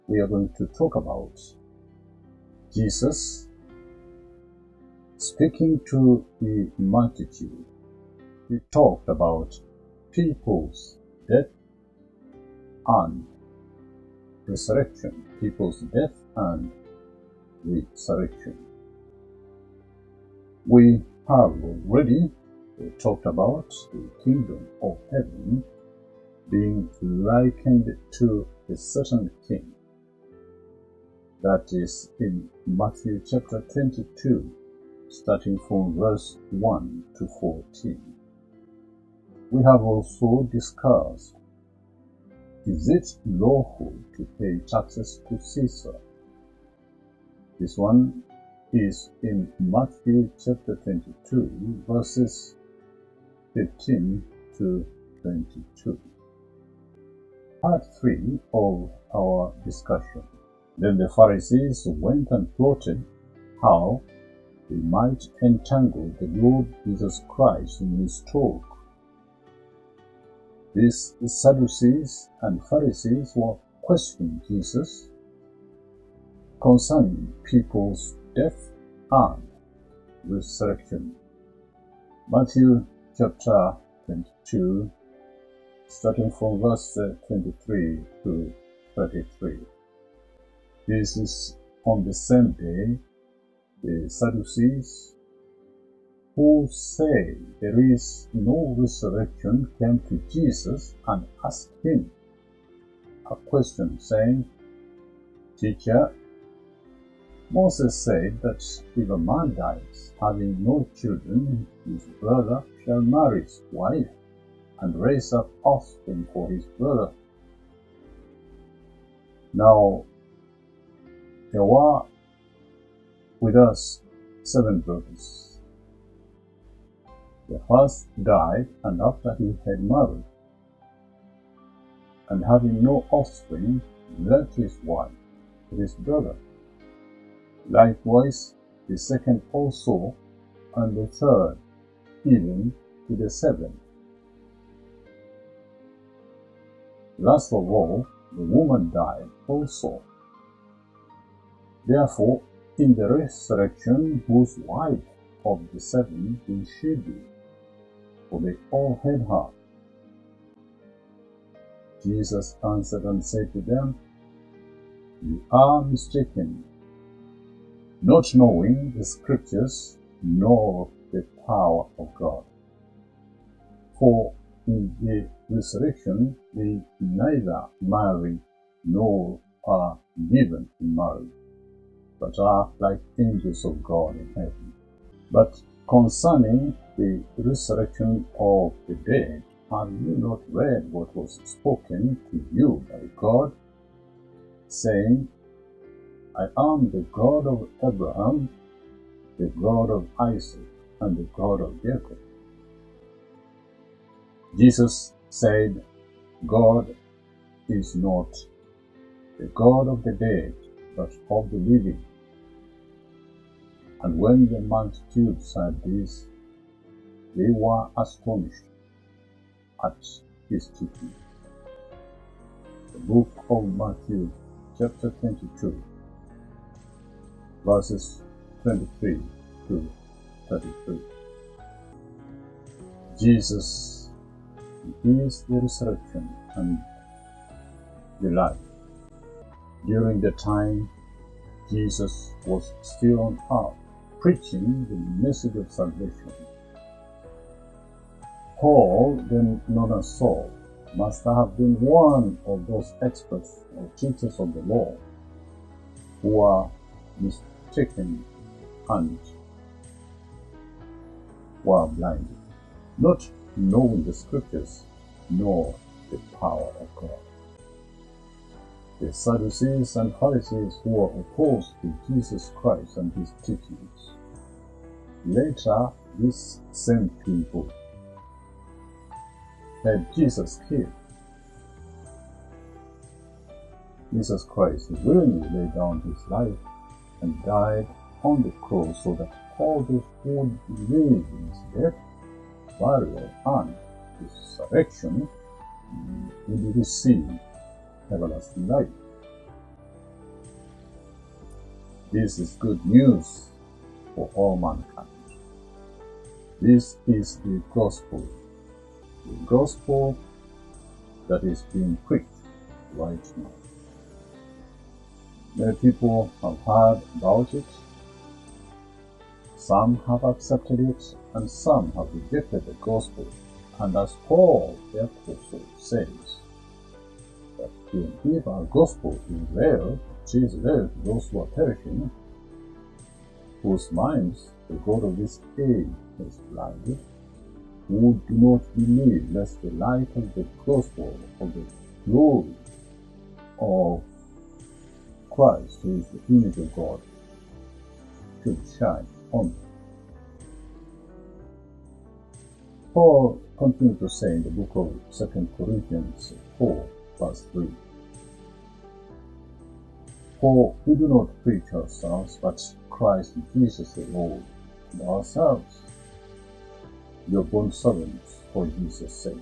we are going to talk about Jesus speaking to the multitude. He talked about people's death and resurrection. People's death and resurrection. We have already talked about the kingdom of heaven being likened to a certain king. That is in Matthew chapter 22, starting from verse 1 to 14. We have also discussed, is it lawful to pay taxes to Caesar? This one is in Matthew chapter 22, verses 15 to 22. Part 3 of our discussion. Then the Pharisees went and plotted how they might entangle the Lord Jesus Christ in his talk. These Sadducees and Pharisees were questioning Jesus concerning people's death and resurrection. Matthew chapter 22, starting from verse 23 to 33. This is on the same day, the Sadducees, who say there is no resurrection, came to Jesus and asked him a question, saying, Teacher, Moses said that if a man dies, having no children, his brother shall marry his wife and raise up offspring for his brother. Now, there were with us 7 brothers. The first died, and after he had married, and having no offspring, left his wife to his brother. Likewise, the second also, and the third, even to the 7th. Last of all, the woman died also. Therefore, in the resurrection, whose wife of the 7 will she be? For they all had her. Jesus answered and said to them, You are mistaken, not knowing the Scriptures nor the power of God. For in the resurrection they neither marry nor are given in marriage, but are like angels of God in heaven. But concerning the resurrection of the dead, have you not read what was spoken to you by God, saying, I am the God of Abraham, the God of Isaac, and the God of Jacob? Jesus said, God is not the God of the dead, but of the living. And when the multitudes heard this, they were astonished at his teaching. The book of Matthew, chapter 22, verses 23 to 33. Jesus is the resurrection and the life. During the time Jesus was still on earth, preaching the message of salvation, Paul, then known as Saul, must have been one of those experts or teachers of the law who were mistaken and were blinded, not knowing the Scriptures nor the power of God. The Sadducees and Pharisees who were opposed to Jesus Christ and his teachings. Later, these same people had Jesus killed. Jesus Christ willingly laid down his life and died on the cross so that all those who would believe in his death, burial, and resurrection would receive everlasting life. This is good news for all mankind. This is the gospel that is being preached right now. Many people have heard about it. Some have accepted it, and some have rejected the gospel. And as Paul the Apostle says, that if our gospel is veiled, it is veiled to those who are perishing, whose minds the God of this age has blinded, who do not believe, lest the light of the gospel of the glory of Christ, who is the image of God, should shine on them. Paul continued to say in the book of 2 Corinthians 4, verse 3, For we do not preach ourselves, but Christ Jesus the Lord, and ourselves, your bondservants for Jesus' sake.